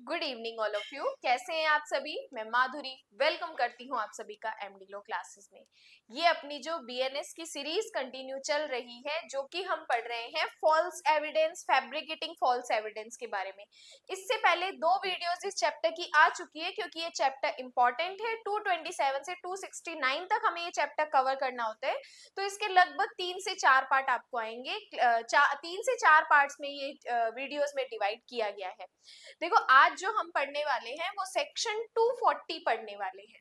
Good evening all of you. कैसे हैं आप सभी? मैं माधुरी वेलकम करती हूं आप सभी का एमडी लो क्लासेस में। ये अपनी जो बीएनएस की सीरीज कंटिन्यू चल रही है, जो कि हम पढ़ रहे हैं false evidence, fabricating false evidence के बारे में। इससे पहले दो वीडियोस इस चैप्टर की आ चुकी है, क्योंकि ये चैप्टर इंपॉर्टेंट है। 227 से 269 तक हमें ये चैप्टर कवर करना होता है, तो इसके लगभग 3 से 4 पार्ट आपको आएंगे। 3 से 4 पार्ट्स में ये वीडियोस में डिवाइड किया गया है। देखो, आज जो हम पढ़ने वाले हैं वो सेक्शन 240 पढ़ने वाले हैं।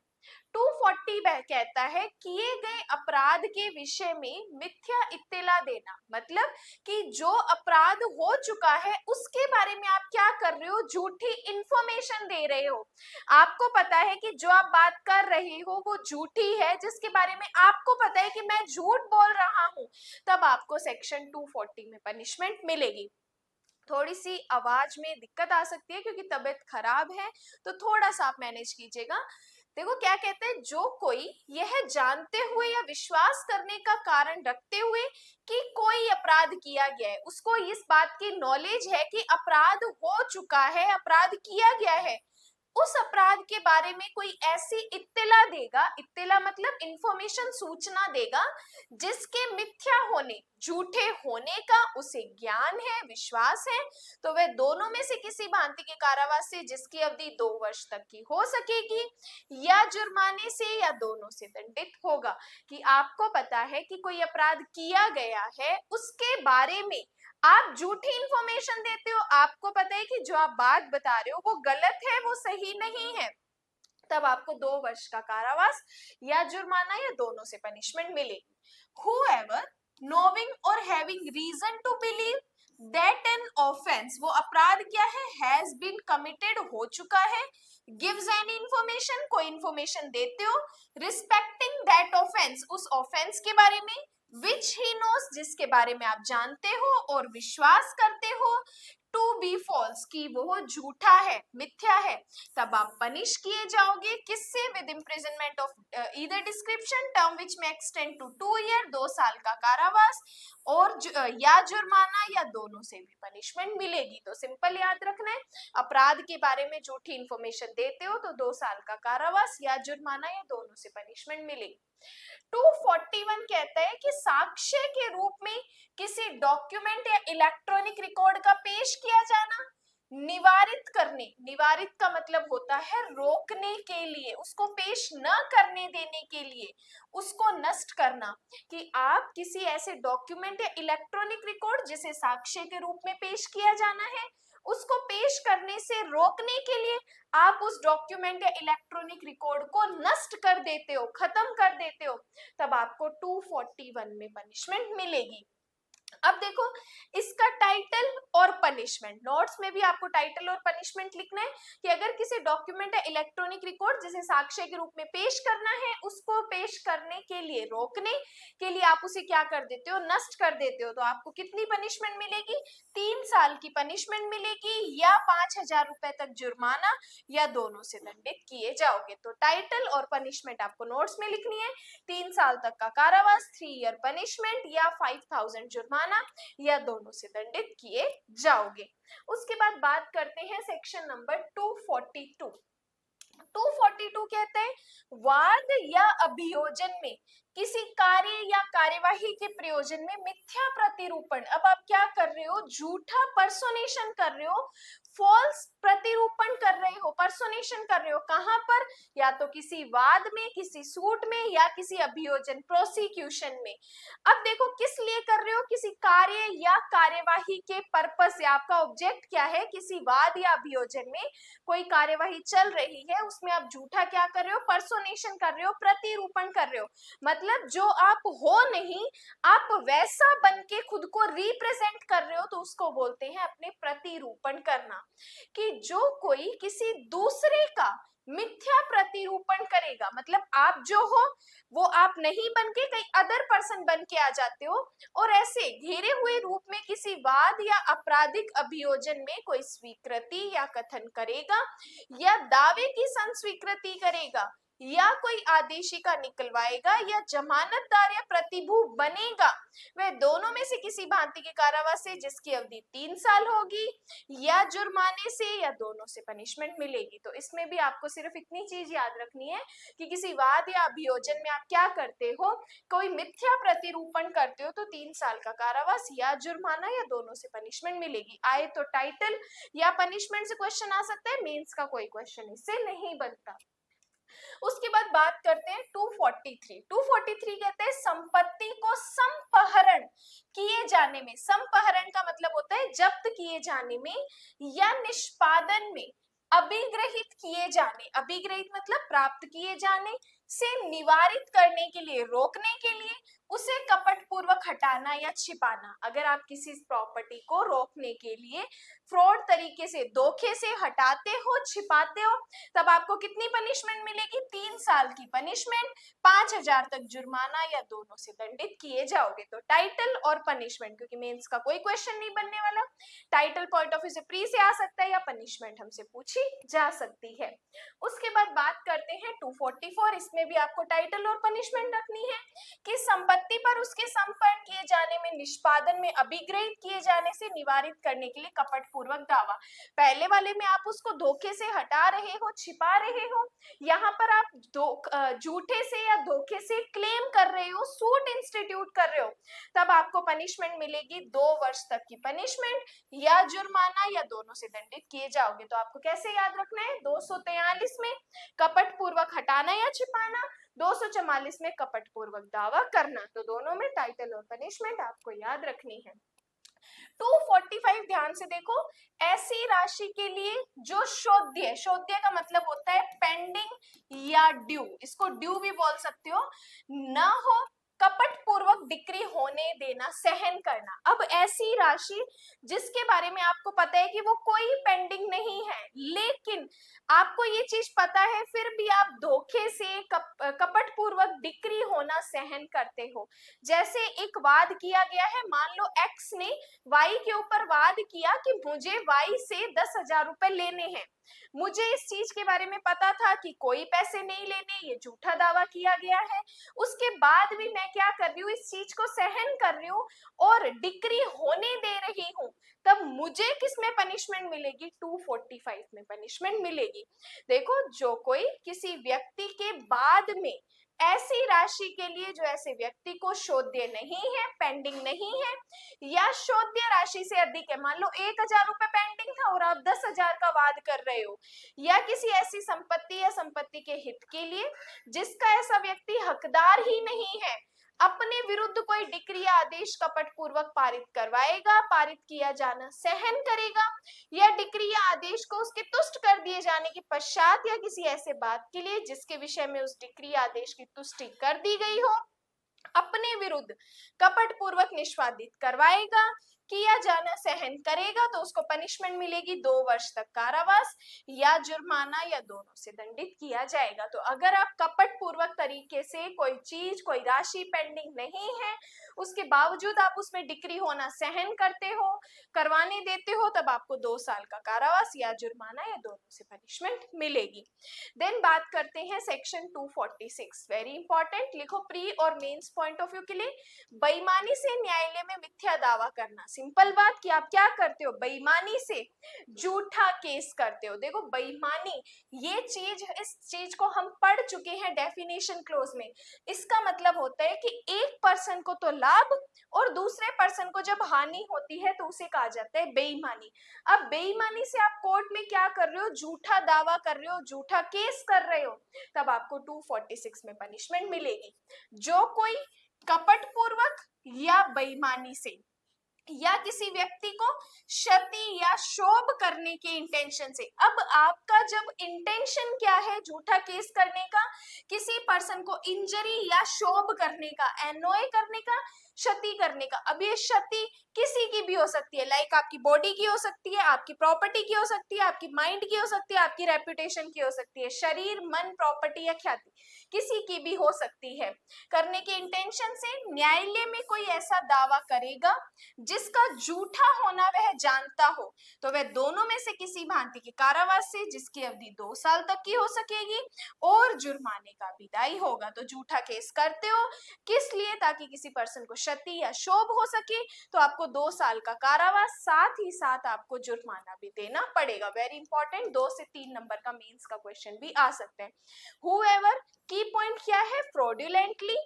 240 कहता है किए गए अपराध के विषय में मिथ्या इत्तला देना, मतलब कि जो अपराध हो चुका है उसके बारे में आप क्या कर रहे हो, झूठी इंफॉर्मेशन दे रहे हो। आपको पता है कि जो आप बात कर रहे हो वो झूठी है, जिसके बारे में आपको पता है कि मैं झूठ बोल रहा हूं, तब आपको सेक्शन 240 में पनिशमेंट मिलेगी। थोड़ी सी आवाज में दिक्कत आ सकती है क्योंकि तबीयत खराब है, तो थोड़ा सा आप मैनेज कीजिएगा। देखो क्या कहते हैं, जो कोई यह जानते हुए या विश्वास करने का कारण रखते हुए कि कोई अपराध किया गया है, उसको इस बात की नॉलेज है कि अपराध हो चुका है, अपराध किया गया है, उस अपराध के बारे में कोई ऐसी इत्तला देगा, इत्तला मतलब इंफॉर्मेशन, सूचना देगा, जिसके मिथ्या होने, झूठे होने का उसे ज्ञान है, विश्वास है, तो वह दोनों में से किसी भांति के कारावास से, जिसकी अवधि 2 वर्ष तक की हो सकेगी, या जुर्माने से, या दोनों से दंडित होगा। कि आपको पता है कि कोई अपराध किया गया है, उसके बारे में आप झूठी इंफॉर्मेशन देते हो, आपको पता है कि जो आप बात बता रहे हो वो गलत है, वो सही नहीं है, तब आपको 2 वर्ष का कारावास या जुर्माना या दोनों से पनिशमेंट मिलेगी। Whoever knowing or having reason to believe that an offense, वो अपराध क्या है, has been committed, हो चुका है, gives any information, कोई information देते हो, respecting that offense, उस offense के बारे में, which he knows, जिसके बारे में आप जानते हो और विश्वास करते हो, टू बी फॉल्स, की वो झूठा है, मिथ्या है, तब आप पनिश किए जाओगे। किससे? With imprisonment of either description, term which may extend to 2 year, 2 साल का कारावास, और या जुर्माना, या दोनों से भी पनिशमेंट मिलेगी। तो सिंपल याद रखना है, अपराध के बारे में झूठी इंफॉर्मेशन देते हो तो 2 साल का कारावास या जुर्माना या दोनों से पनिशमेंट मिलेगी। 241 कहता है कि साक्ष्य के रूप में किसी डॉक्यूमेंट या इलेक्ट्रॉनिक रिकॉर्ड का पेश किया जाना, निवारित करने, निवारित का मतलब होता है रोकने के लिए, उसको पेश न करने देने के लिए, उसको नष्ट करना। कि आप किसी ऐसे डॉक्यूमेंट या इलेक्ट्रॉनिक रिकॉर्ड जिसे साक्ष्य के रूप में पेश किया जाना है, उसको पेश करने से रोकने के लिए आप उस डॉक्यूमेंट या इलेक्ट्रॉनिक रिकॉर्ड को नष्ट कर देते हो, खत्म कर देते हो, तब आपको 241 में पनिशमेंट मिलेगी। अब देखो, इसका टाइटल और पनिशमेंट, नोट्स में भी आपको टाइटल और पनिशमेंट लिखना है कि अगर किसी डॉक्यूमेंट या इलेक्ट्रॉनिक रिकॉर्ड जिसे साक्ष्य के रूप में पेश करना है, उसको पेश करने के लिए, रोकने के लिए आप उसे क्या कर देते हो, नष्ट कर देते हो, तो आपको कितनी पनिशमेंट मिलेगी? 3 साल की पनिशमेंट मिलेगी, या 5,000 रुपए तक जुर्माना, या दोनों से दंडित किए जाओगे। तो टाइटल और पनिशमेंट आपको नोट्स में लिखनी है। 3 साल तक का कारावास, 3 ईयर पनिशमेंट, या 5,000 जुर्माना, या दोनों से दंडित किए जाओगे। उसके बाद बात करते हैं सेक्शन नंबर 242। 242 कहते हैं वाद या अभियोजन में किसी कार्य या कार्यवाही के प्रयोजन में मिथ्या प्रतिरूपण। अब आप क्या कर रहे हो, झूठा पर्सोनेशन कर रहे हो, फॉल्स प्रतिरूपण कर रहे हो, पर्सोनेशन कर रहे हो। कहां पर? या तो किसी वाद में, किसी सूट में, या किसी अभियोजन, प्रोसिक्यूशन में। अब देखो किस लिए कर रहे हो, किसी कार्य या कार्यवाही के पर्पस से, आपका ऑब्जेक्ट क्या है, किसी वाद या अभियोजन में कोई कार्यवाही चल रही है, उसमें आप झूठा क्या कर रहे हो, पर्सोनेशन कर रहे हो, प्रतिरूपण कर रहे हो। मतलब जो आप हो नहीं, आप वैसा बन के खुद को रिप्रेजेंट कर रहे हो, तो उसको बोलते हैं अपने प्रतिरूपण करना। कि जो कोई किसी दूसरे का मिथ्या प्रतिरूपण करेगा, मतलब आप जो हो वो आप नहीं बन के कहीं अदर पर्सन बन के आ जाते हो, और ऐसे घेरे हुए रूप में किसी वाद या आपराधिक अभियोजन में कोई स्वीकृति या कथन करेगा, या दावे की संस्वीकृति करेगा, या कोई आदेशिका निकलवाएगा या जमानतदार या प्रतिभू बनेगा, वह दोनों में से किसी भांति के कारावास से जिसकी अवधि 3 साल होगी, या जुर्माने से, या दोनों से पनिशमेंट मिलेगी। तो इसमें भी आपको सिर्फ इतनी चीज याद रखनी है कि किसी वाद या अभियोजन में आप क्या करते हो, कोई मिथ्या प्रतिरूपण करते हो तो 3 साल का कारावास या जुर्माना या दोनों से पनिशमेंट मिलेगी। आए तो टाइटल या पनिशमेंट से क्वेश्चन आ सकता है, मेंस का कोई क्वेश्चन इससे नहीं बनता। उसके बाद बात करते हैं 243। 243 कहते हैं संपत्ति को संपहरण किए जाने में, संपहरण का मतलब होता है जब्त किए जाने में या निष्पादन में अभिग्रहित किए जाने, अभिग्रहित मतलब प्राप्त किए जाने से निवारित करने के लिए, रोकने के लिए, उसे कपट पूर्वक हटाना या छिपाना। अगर आप किसी प्रॉपर्टी को रोकने के लिए फ्रॉड तरीके से, धोखे से हटाते हो, छिपाते हो, तब आपको कितनी पनिशमेंट मिलेगी? 3 साल की पनिशमेंट, 5,000 तक जुर्माना या दोनों से दंडित किए जाओगे। तो टाइटल और पनिशमेंट, क्योंकि मेंस का कोई क्वेश्चन नहीं बनने वाला, टाइटल पॉइंट ऑफ व्यू से प्री से आ सकता है या पनिशमेंट हमसे पूछी जा सकती है। उसके बाद बात करते हैं 244। इसमें भी आपको टाइटल और पनिशमेंट रखनी है कि संपत्ति पर उसके संपन्न किए जाने में, निष्पादन में अभिग्रहित किए जाने से निवारित करने के लिए कपट पूर्वक दावा। पहले वाले में आप उसको धोखे से हटा रहे हो, छिपा रहे हो, यहाँ पर आप झूठे से या धोखे से क्लेम कर रहे हो, सूट इंस्टीट्यूट कर रहे हो, तब आपको पनिशमेंट मिलेगी 2 वर्ष तक की पनिशमेंट या जुर्माना या दोनों से दंडित किए जाओगे। तो आपको कैसे याद रखना है? 243 में कपट पूर्वक हटाना या छिपाना, 244 में कपट पूर्वक दावा करना। तो दोनों में टाइटल और पनिशमेंट आपको याद रखनी है। 245 ध्यान से देखो, ऐसी राशि के लिए जो शोध्य, शोध्य का मतलब होता है पेंडिंग या ड्यू, इसको ड्यू भी बोल सकते हो, न हो, कपट पूर्वक बिक्री होने देना, सहन करना। अब ऐसी राशि जिसके बारे में आपको पता है कि वो कोई पेंडिंग नहीं है, लेकिन आपको ये चीज पता है, फिर भी आप धोखे से कपट पूर्वक बिक्री होना सहन करते हो। जैसे एक वाद किया गया है, मान लो एक्स ने वाई के ऊपर वाद किया कि मुझे वाई से 10,000 रुपए लेने हैं, मुझे इस चीज के बारे में पता था कि कोई पैसे नहीं लेने, ये झूठा दावा किया गया है, उसके बाद भी मैं क्या कर रही हूँ, इस चीज को सहन कर रही हूँ और डिक्री होने दे रही हूँ, तब मुझे किसमें पनिशमेंट मिलेगी? 245 में पनिशमेंट मिलेगी। देखो, जो कोई किसी व्यक्ति के बाद में ऐसी राशि के लिए जो ऐसे व्यक्ति को शोध्य नहीं है, पेंडिंग नहीं है, या शोध्य राशि से अधिक है, मान लो 1,000 रुपए पेंडिंग था और आप 10,000 का वाद कर रहे हो, या किसी ऐसी संपत्ति या संपत्ति के हित के लिए जिसका ऐसा व्यक्ति हकदार ही नहीं है, अपने विरुद्ध कोई डिक्री या आदेश कपट पूर्वक पारित करवाएगा, पारित किया जाना सहन करेगा, या डिक्री या आदेश को उसके तुष्ट कर दिए जाने के पश्चात, या किसी ऐसे बात के लिए जिसके विषय में उस डिक्री या आदेश की तुष्टि कर दी गई हो, अपने विरुद्ध कपट पूर्वक निष्पादित करवाएगा, किया जाना सहन करेगा, तो उसको पनिशमेंट मिलेगी 2 वर्ष तक कारावास या जुर्माना या दोनों से दंडित किया जाएगा। तो अगर आप कपट पूर्वक तरीके से कोई चीज, कोई राशि पेंडिंग नहीं है, उसके बावजूद आप उसमें डिक्री होना सहन करते हो, करवाने देते हो, तब आपको 2 साल का कारावास या जुर्माना या दोनों से पनिशमेंट मिलेगी। देन बात करते हैं सेक्शन 246, वेरी इंपॉर्टेंट, लिखो प्री और मेंस पॉइंट ऑफ व्यू के लिए, बेईमानी से न्यायालय में मिथ्या दावा करना। सिंपल बात कि आप क्या करते हो, बेईमानी से झूठा केस करते हो। देखो, बेईमानी ये चीज, इस चीज को हम पढ़ चुके हैं डेफिनेशन क्लोज में। इसका मतलब होता है कि एक पर्सन को तो लाभ और दूसरे पर्सन को जब हानि होती है तो उसे कहा जाता है बेईमानी। अब बेईमानी से आप कोर्ट में क्या कर रहे हो, झूठा दावा कर रहे हो, झूठा केस कर रहे हो, तब आपको 246 में पनिशमेंट मिलेगी। जो कोई कपट पूर्वक या बेईमानी से या किसी व्यक्ति को क्षति या शोभ करने के इंटेंशन से, अब आपका जब इंटेंशन क्या है झूठा केस करने का, किसी पर्सन को इंजरी या शोभ करने का, एनोय करने का, क्षति करने का। अब ये क्षति किसी की भी हो सकती है, लाइक आपकी बॉडी की हो सकती है, आपकी प्रॉपर्टी की हो सकती है, आपकी माइंड की हो सकती है, आपकी रेपुटेशन की हो सकती है। शरीर, मन, प्रॉपर्टी या ख्याति किसी की भी हो सकती है। करने के इंटेंशन से न्यायालय में कोई ऐसा दावा करेगा जिसका झूठा होना वह जानता हो, तो वह दोनों में से किसी भांति के कारावास से, जिसकी अवधि 2 साल तक की हो सकेगी, और जुर्माने का भी दायी होगा। तो झूठा केस करते हो किस लिए? ताकि किसी पर्सन को क्षति या क्षोभ हो सके, तो आपको 2 साल का कारावास, साथ ही साथ आपको जुर्माना भी देना पड़ेगा। वेरी इंपॉर्टेंट, 2 से 3 नंबर का मेंस का क्वेश्चन भी आ सकते हैं। हुएवर, की पॉइंट क्या है? फ्रॉडुलेंटली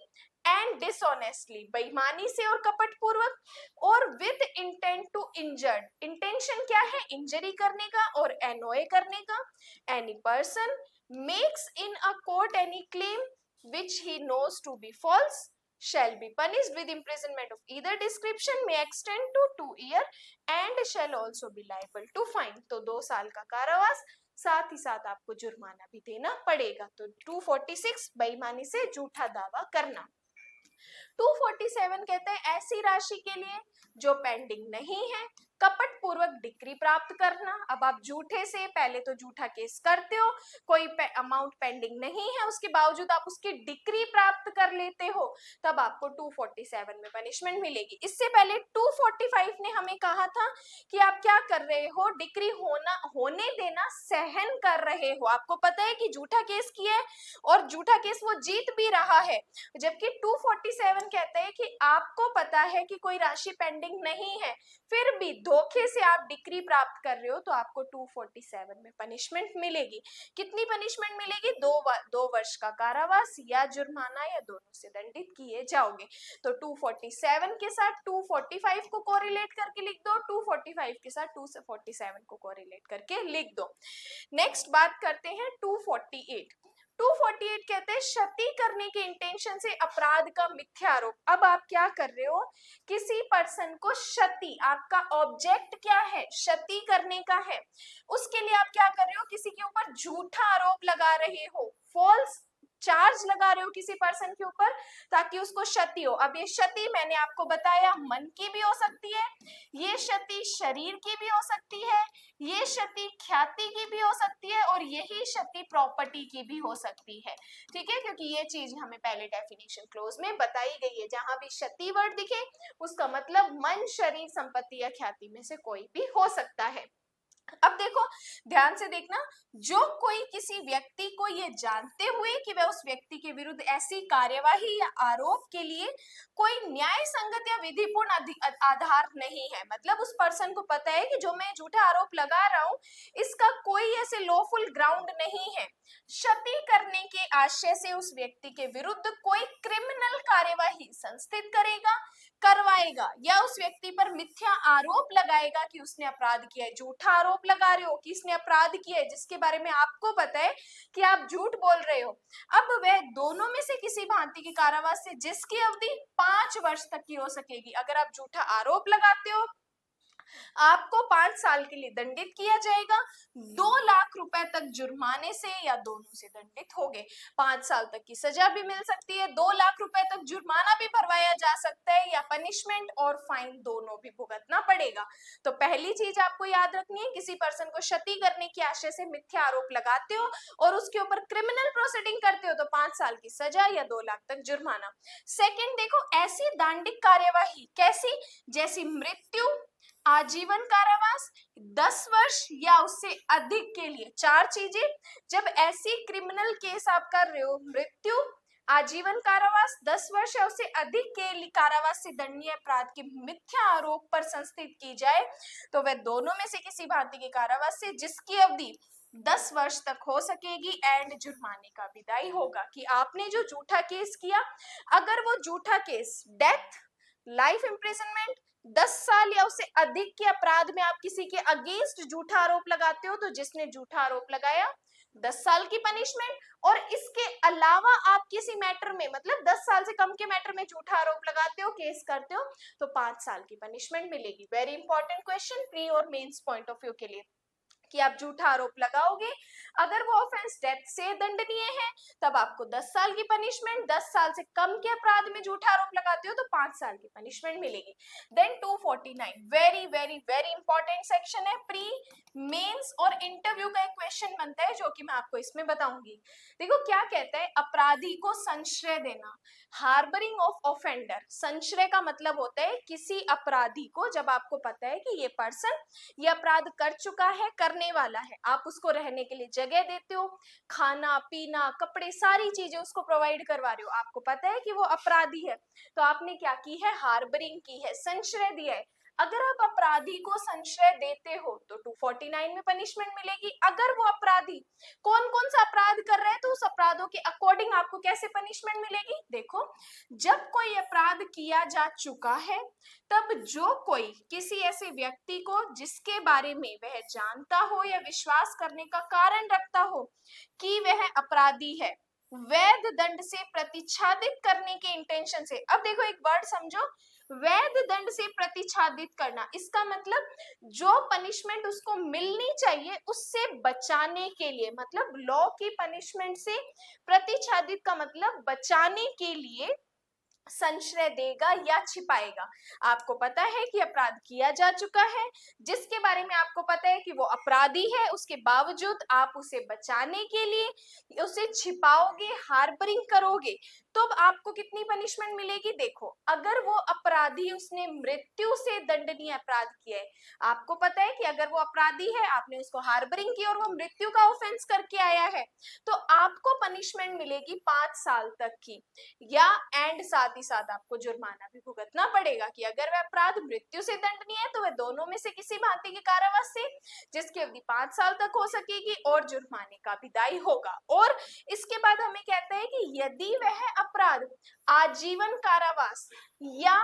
एंड डिसऑनेस्टली, बेईमानी से और कपट पूर्वक, और with intent to injured, intention क्या है? इंजरी करने का और एनोए करने का। Any person makes in a court any claim which he knows to be false shall be punished with imprisonment of either description, may extend to 2 years and shall also be liable to fine। तो 2 साल का कारावास, साथ ही साथ आपको जुर्माना भी देना पड़ेगा। तो 246 बेईमानी से झूठा दावा करना। 247 कहते हैं ऐसी राशि के लिए जो पेंडिंग नहीं है, कपट पूर्वक डिक्री प्राप्त करना। अब आप झूठे से पहले तो झूठा केस करते हो, कोई अमाउंट पेंडिंग नहीं है, उसके बावजूद आप उसकी डिक्री प्राप्त कर लेते हो, तब आपको 247 में पनिशमेंट मिलेगी। इससे पहले 245 ने हमें कहा था कि आप क्या कर रहे हो? डिक्री होने देना सहन कर रहे हो। आपको पता है कि झूठा केस किया है और झूठा केस वो जीत भी रहा है, जबकि 247 कहते हैं कि आपको पता है कि कोई राशि पेंडिंग नहीं है, फिर भी धोखे से आप डिक्री प्राप्त कर रहे हो, तो आपको 247 में पनिशमेंट मिलेगी। कितनी पनिशमेंट मिलेगी? 2 वर्ष का कारावास या जुर्माना, या दोनों से दंडित किए जाओगे। तो 247 के साथ 245 को कोरिलेट करके लिख दो, 245 के साथ 247 को कोरिलेट करके लिख दो। नेक्स्ट बात करते हैं 248। 248 कहते हैं क्षति करने के इंटेंशन से अपराध का मिथ्या आरोप। अब आप क्या कर रहे हो? किसी पर्सन को क्षति, आपका ऑब्जेक्ट क्या है? क्षति करने का है। उसके लिए आप क्या कर रहे हो? किसी के ऊपर झूठा आरोप लगा रहे हो, फॉल्स चार्ज लगा रहे हो किसी पर्सन के ऊपर, ताकि उसको क्षति हो। अब ये क्षति मैंने आपको बताया मन की भी हो सकती है, ये क्षति शरीर की भी हो सकती है, ये क्षति ख्याति की भी हो सकती है, और यही क्षति प्रॉपर्टी की भी हो सकती है। ठीक है, क्योंकि ये चीज हमें पहले डेफिनेशन क्लोज में बताई गई है। जहां भी क्षति वर्ड दिखे उसका मतलब मन, शरीर, संपत्ति या ख्याति में से कोई भी हो सकता है। अब देखो, ध्यान से देखना, जो कोई किसी व्यक्ति को ये जानते हुए कि वह उस व्यक्ति के विरुद्ध ऐसी कार्यवाही या आरोप के लिए कोई न्याय संगत या विधिपूर्ण आधार नहीं है, मतलब उस पर्सन को पता है कि जो मैं झूठा आरोप लगा रहा हूं इसका कोई ऐसे लॉफुल ग्राउंड नहीं है, क्षति करने के आशय से उस व्यक्ति के विरुद्ध कोई क्रिमिनल कार्यवाही संस्थित करेगा, करवाएगा, या उस व्यक्ति पर मिथ्या आरोप लगाएगा कि उसने अपराध किया है। झूठा आरोप लगा रहे हो कि इसने अपराध किया है जिसके बारे में आपको पता है कि आप झूठ बोल रहे हो। अब वह दोनों में से किसी भांति के कारावास से, जिसकी अवधि 5 वर्ष तक की हो सकेगी। अगर आप झूठा आरोप लगाते हो आपको 5 साल के लिए दंडित किया जाएगा, 2 लाख रुपए तक जुर्माने से या दोनों से दंडित होगे। 5 साल तक की सजा भी मिल सकती है, 2 लाख रुपए तक जुर्माना भी भरवाया जा सकता है, या पनिशमेंट और फाइन दोनों भी भुगतना पड़ेगा। तो पहली चीज आपको याद रखनी है, किसी पर्सन को क्षति करने के आशय से मिथ्या आरोप लगाते हो और उसके ऊपर क्रिमिनल प्रोसीडिंग करते हो तो 5 साल की सजा या 2 लाख तक जुर्माना। सेकंड देखो, ऐसी दांडिक कार्यवाही कैसी? जैसी मृत्यु, आजीवन कारावास, 10 वर्ष या उससे अधिक के लिए। 4 चीजें। जब ऐसी क्रिमिनल केस आप कर रहे हो, मृत्यु, आजीवन कारावास, 10 वर्ष या उससे अधिक के लिए कारावास से दंडनीय अपराध के मिथ्या आरोप पर संस्थित की जाए, तो वह दोनों में से किसी भांति के कारावास से, जिसकी अवधि 10 वर्ष तक हो सकेगी, एंड जुर्माने का भी दायी होगा। कि आपने जो झूठा केस किया, अगर वो झूठा केस डेथ, लाइफ इम्प्रिजनमेंट, 10 साल या उससे अधिक के अपराध में आप किसी के अगेंस्ट झूठा आरोप लगाते हो, तो जिसने झूठा आरोप लगाया 10 साल की पनिशमेंट, और इसके अलावा आप किसी मैटर में, मतलब 10 साल से कम के मैटर में झूठा आरोप लगाते हो, केस करते हो, तो 5 साल की पनिशमेंट मिलेगी। वेरी इंपॉर्टेंट क्वेश्चन, प्री और मेंस पॉइंट ऑफ व्यू के लिए। कि आप झूठा आरोप लगाओगे। अगर वो ऑफेंस डेथ से दंडनीय है तब आपको 10 साल की पनिशमेंट, 10 साल से कम के अपराध में झूठा आरोप लगाते हो तो 5 साल की पनिशमेंट मिलेगी। Then 249 very very very important section है, प्री मेंस और इंटरव्यू का एक क्वेश्चन बनता है जो कि मैं आपको इसमें बताऊंगी। देखो क्या कहता है, अपराधी को संश्रय देना, हार्बरिंग ऑफ ऑफेंडर। संश्रय का मतलब होता है किसी अपराधी को, जब आपको पता है कि ये पर्सन ये अपराध कर चुका है, करने वाला है, आप उसको रहने के लिए जगह देते हो, खाना पीना कपड़े सारी चीजें उसको प्रोवाइड करवा रहे हो, आपको पता है कि वो अपराधी है, तो आपने क्या की है, हार्बरिंग की है, संश्रय दिया है। अगर आप अपराधी को संश्रय देते हो तो 249 में पनिशमेंट मिलेगी। अगर वो अपराधी कौन कौन सा अपराध कर रहा है तो उस अपराधों के अकॉर्डिंग आपको कैसे पनिशमेंट मिलेगी। देखो, जब कोई अपराध किया जा चुका है तब जो कोई किसी ऐसे व्यक्ति को जिसके बारे में वह जानता हो या विश्वास करने का कारण रखता हो कि वह अपराधी है, वैध दंड से प्रतिच्छादित करने के इंटेंशन से। अब देखो एक वर्ड समझो, वैध दंड से प्रतिच्छादित करना, इसका मतलब जो पनिशमेंट उसको मिलनी चाहिए उससे बचाने के लिए, मतलब लॉ की पनिशमेंट से प्रतिच्छादित का मतलब बचाने के लिए संशय देगा या छिपाएगा। आपको पता है कि अपराध किया जा चुका है, जिसके बारे में आपको पता है कि वो अपराधी है, उसके बावजूद आप उसे बचाने के लिए उसे छिपाओगे, हार्बरिंग करोगे, तो आपको कितनी पनिशमेंट मिलेगी। देखो, अगर वो अपराधी उसने मृत्यु से दंडनीय अपराध किया है, आपको पता है कि अगर वो अपराधी है, आपने उसको हार्बरिंग किया और वो मृत्यु का ऑफेंस करके आया है, तो आपको पनिशमेंट मिलेगी 5 साल तक की, या एंड साथ ही साथ आपको जुर्माना भी भुगतना पड़ेगा कि अगर वह अपराध मृत्यु से दंडनीय है तो वह दोनों में से किसी भांति के कारावास से, जिसकी अवधि 5 साल तक हो सकेगी, और जुर्माने का भी दायी होगा। और इसके बाद हमें कहता है कि यदि वह अपराध आजीवन कारावास या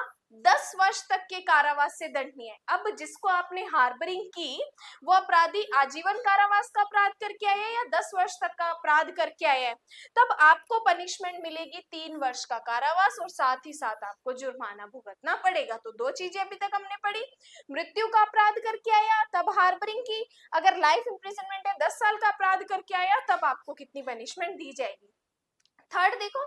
10 वर्ष तक के कारावास से दंडनीय है। अब जिसको आपने हार्बरिंग की वो अपराधी आजीवन कारावास का अपराध करके आया है या 10 वर्ष तक का अपराध करके आया है, तब आपको पनिशमेंट मिलेगी 3 वर्ष का कारावास और साथ ही साथ आपको जुर्माना भुगतना पड़ेगा। तो दो चीजें अभी तक हमने पढ़ी, मृत्यु का अपराध करके आया तब हार्बरिंग की, अगर लाइफ इंप्रिजनमेंट है 10 साल का अपराध करके आया तब आपको कितनी पनिशमेंट दी जाएगी। थर्ड देखो,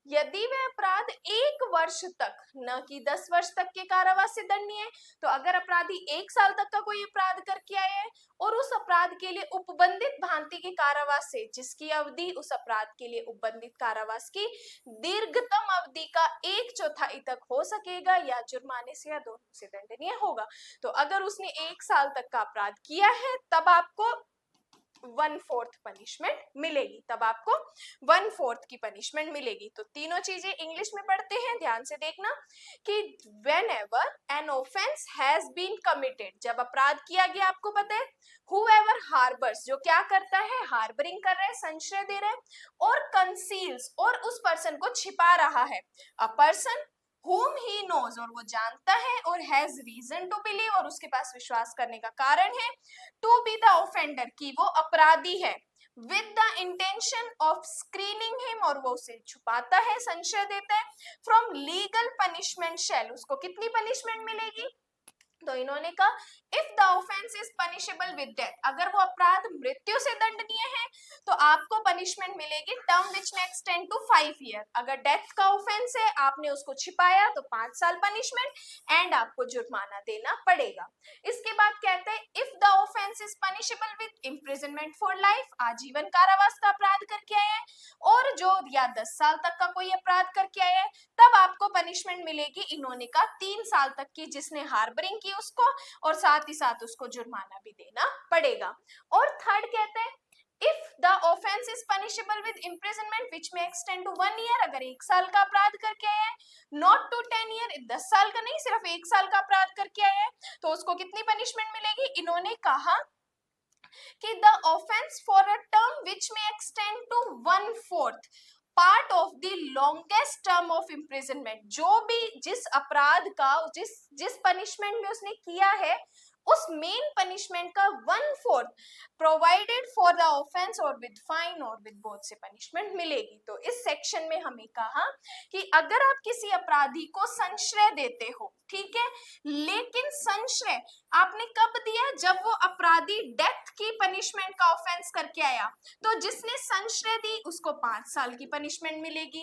यदि वह अपराध 1 वर्ष तक, न कि 10 वर्ष तक के कारावास से दंडनीय है, तो अगर अपराधी 1 साल तक का कोई अपराध करके आया है और उस अपराध के लिए उपबंधित भांति के कारावास से, जिसकी अवधि उस अपराध के लिए उपबंधित कारावास की दीर्घतम अवधि का 1/4 तक हो सकेगा, या जुर्माने से या दोनों से दंडनीय होगा। तो अगर उसने 1 साल तक का अपराध किया है तब आपको 1/4 पनिशमेंट मिलेगी, तब आपको 1/4 की पनिशमेंट मिलेगी। तो तीनों चीजें इंग्लिश में पढ़ते हैं, ध्यान से देखना कि whenever an offense has been committed, जब अपराध किया गया, आपको पता है whoever harbors, जो क्या करता है, हार्बरिंग कर रहा है, संशय दे रहा है, और conceals, और उस पर्सन को छिपा रहा है, a person whom he knows, और वो जानता है, और has reason to believe, और उसके पास विश्वास करने का कारण है, to be the offender, कि वो अपराधी है, with the intention of screening him, और वो उसे छुपाता है, संशय देता है, from legal punishment shall, उसको कितनी पनिशमेंट मिलेगी। तो इन्होंने कहा if the offence is punishable with death, अगर वो अपराध मृत्यु से दंडनीय है तो आपको पनिशमेंट मिलेगी term which may extend to 5 year. अगर डेथ का ऑफेंस है, आपने उसको छिपाया, तो 5 साल पनिशमेंट एंड आपको जुर्माना देना पड़ेगा। इसके बाद कहते हैं if the offence is punishable with imprisonment for life, आजीवन कारावास का अपराध करके आया है, और जो या 10 साल तक का कोई अपराध करके आया है, तब आपको पनिशमेंट मिलेगी, इन्होंने कहा 3 साल तक की, जिसने हार्बरिंग की उसको, और साथ ही साथ उसको जुर्माना भी देना पड़ेगा। और थर्ड कहते हैं if the offence is punishable with imprisonment which may extend to 1 year, अगर 1 साल का अपराध करके आया है, नॉट टू 10 ईयर, 10 साल का नहीं, सिर्फ 1 साल का अपराध करके आया है, तो उसको कितनी पनिशमेंट मिलेगी। इन्होंने कहा कि the offence for a term which may extend to 1/4 part of the longest term of imprisonment, जो भी जिस अपराध का जिस पनिशमेंट में उसने किया है उस मेन पनिशमेंट का 1/4 प्रोवाइडेड फॉर द ऑफेंस और विद फाइन और विद बोथ से पनिशमेंट मिलेगी। तो इस सेक्शन में हमें कहा कि अगर आप किसी अपराधी को संशय देते हो, ठीक है, लेकिन संशय आपने कब दिया, जब वो अपराधी डेथ की पनिशमेंट का ऑफेंस करके आया, तो जिसने संशय दी उसको 5 साल की पनिशमेंट मिलेगी।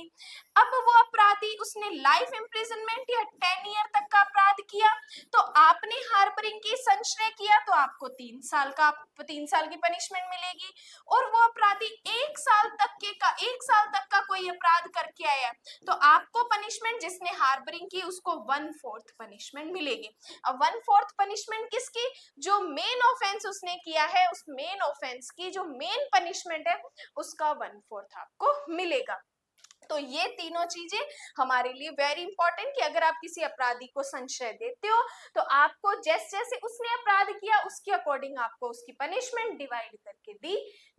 अब वो अपराधी उसने लाइफ इम्प्रिजनमेंट या 10 ईयर तक का अपराध किया, तो आपने हार्बरिंग की संशय किया तो आपको 3 साल की पनिशमेंट मिलेगी। और वो अपराधी 1 साल तक का कोई अपराध करके आया तो आपको पनिशमेंट, जिसने हार्बरिंग की उसको 1/4 पनिशमेंट मिलेगी। अब 1/4 पनिशमेंट किसकी, जो मेन ऑफेंस उसने किया है उस मेन ऑफेंस की जो मेन पनिशमेंट है उसका 1/4 आपको मिलेगा। तो ये तीनों चीजें हमारे लिए वेरी इंपॉर्टेंट कि अगर आप किसी अपराधी को संशय देते हो तो आपको जैसे जैसे उसने अपराध किया उसके अकॉर्डिंग आपको उसकी पनिशमेंट डिवाइड करके दी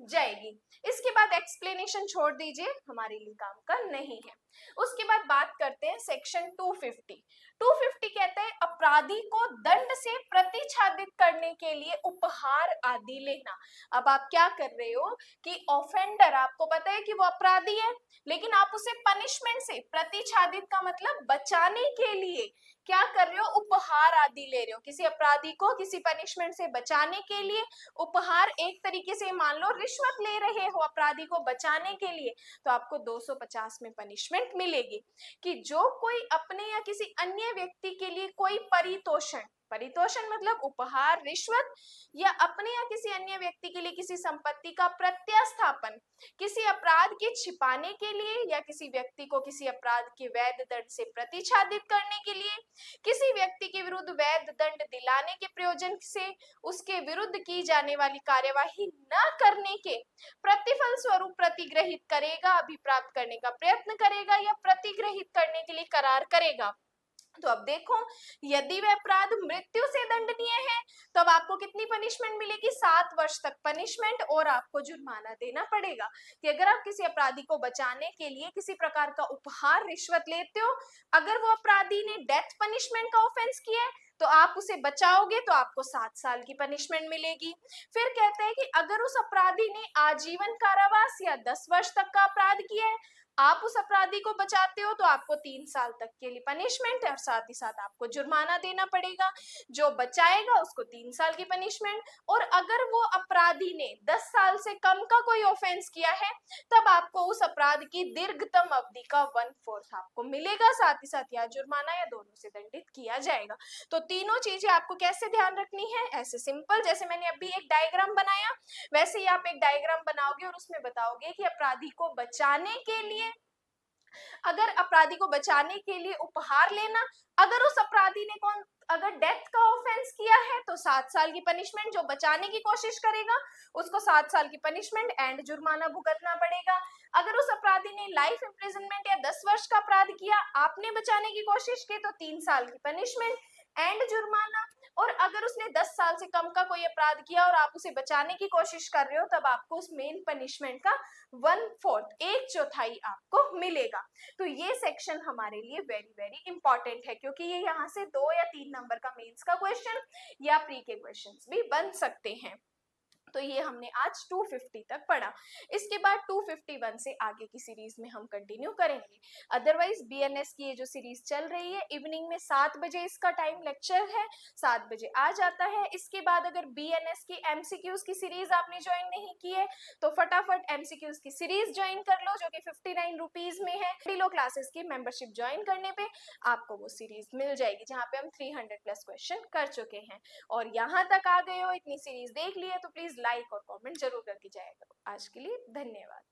जाएगी। इसके बाद एक्सप्लेनेशन छोड़ दीजिए, हमारे लिए काम का नहीं है। उसके बाद बात करते हैं सेक्शन 250। 250 कहते हैं अपराधी को दंड से प्रतिच्छादित करने के लिए उपहार आदि लेना। अब आप क्या कर रहे हो कि ऑफेंडर, आपको पता है कि वो अपराधी है, लेकिन आप उसे पनिशमेंट से, प्रतिच्छादित का मतलब बचाने के लिए क्या कर रहे हो, उपहार आदि ले रहे हो। किसी अपराधी को किसी पनिशमेंट से बचाने के लिए उपहार, एक तरीके से मान लो रिश्वत ले रहे हो अपराधी को बचाने के लिए, तो आपको 250 में पनिशमेंट मिलेगी। कि जो कोई अपने या किसी अन्य व्यक्ति के लिए कोई परितोषण, परितोषण मतलब उपहार, रिश्वत, या अपने या किसी अन्य व्यक्ति के लिए किसी संपत्ति का प्रत्यास्थापन किसी अपराध के छिपाने के लिए, या किसी व्यक्ति को किसी अपराध के वैध दंड से प्रतिच्छादित करने के लिए, किसी व्यक्ति के विरुद्ध वैध दंड दिलाने के प्रयोजन से उसके विरुद्ध की जाने वाली कार्यवाही न करने के प्रतिफल स्वरूप प्रतिग्रहित करेगा, अभिप्राप्त करने का प्रयत्न करेगा या प्रतिग्रहित करने के लिए करार करेगा। तो अब देखो, यदि वह अपराध मृत्यु से दंडनीय है तो अब आपको कितनी पनिशमेंट मिलेगी, 7 वर्ष तक पनिशमेंट, और आपको जुर्माना देना पड़ेगा। कि अगर आप किसी अपराधी को बचाने के लिए किसी प्रकार का उपहार, रिश्वत लेते हो, अगर वो अपराधी ने डेथ पनिशमेंट का ऑफेंस किया है तो आप उसे बचाओगे तो आपको 7 साल की पनिशमेंट मिलेगी। फिर कहते हैं कि अगर उस अपराधी ने आजीवन कारावास या 10 वर्ष तक का अपराध किया है, आप उस अपराधी को बचाते हो तो आपको 3 साल तक के लिए पनिशमेंट है और साथ ही साथ आपको जुर्माना देना पड़ेगा। जो बचाएगा उसको 3 साल की पनिशमेंट। और अगर वो अपराधी ने 10 साल से कम का कोई ऑफेंस किया है तब आपको उस अपराध की दीर्घतम अवधि का 1/4 आपको मिलेगा, साथ ही साथ या जुर्माना या दोनों से दंडित किया जाएगा। तो तीनों चीजें आपको कैसे ध्यान रखनी है, ऐसे सिंपल, जैसे मैंने अभी एक डायग्राम बनाया वैसे ही आप एक डायग्राम बनाओगे और उसमें बताओगे कि अपराधी को बचाने के लिए, अगर अपराधी को बचाने के लिए उपहार लेना, अगर उस अपराधी ने अगर डेथ का ऑफेंस किया है तो 7 साल की पनिशमेंट, जो बचाने की कोशिश करेगा उसको 7 साल की पनिशमेंट एंड जुर्माना भुगतना पड़ेगा। अगर उस अपराधी ने लाइफ इम्प्रिजनमेंट या 10 वर्ष का अपराध किया, आपने बचाने की कोशिश की तो 3 साल की पनिशमेंट एंड जुर्माना। और अगर उसने 10 साल से कम का कोई अपराध किया और आप उसे बचाने की कोशिश कर रहे हो तब आपको उस मेन पनिशमेंट का 1/4, 1/4 आपको मिलेगा। तो ये सेक्शन हमारे लिए वेरी वेरी इंपॉर्टेंट है क्योंकि ये यहाँ से 2 या 3 नंबर का मेंस का क्वेश्चन या प्री के क्वेश्चंस भी बन सकते हैं। तो ये हमने आज 250 तक पढ़ा। इसके बाद 251 से आगे की सीरीज में हम कंटिन्यू करेंगे। अदरवाइज बीएनएस की ये जो सीरीज चल रही है, इवनिंग में 7 बजे इसका टाइम लेक्चर है, 7 बजे आ जाता है। इसके बाद अगर बीएनएस की एमसीक्यूज की सीरीज आपने ज्वाइन नहीं की है तो फटाफट एमसीक्यूज की सीरीज ज्वाइन कर लो जो कि 59 रुपीज में है। लो क्लासेस की मेंबरशिप ज्वाइन करने पे आपको वो सीरीज मिल जाएगी जहाँ पे हम 300 प्लस क्वेश्चन कर चुके हैं। और यहाँ तक आ गए हो, इतनी सीरीज देख ली है तो प्लीज लाइक और कमेंट जरूर करके जाएगा। आज के लिए धन्यवाद।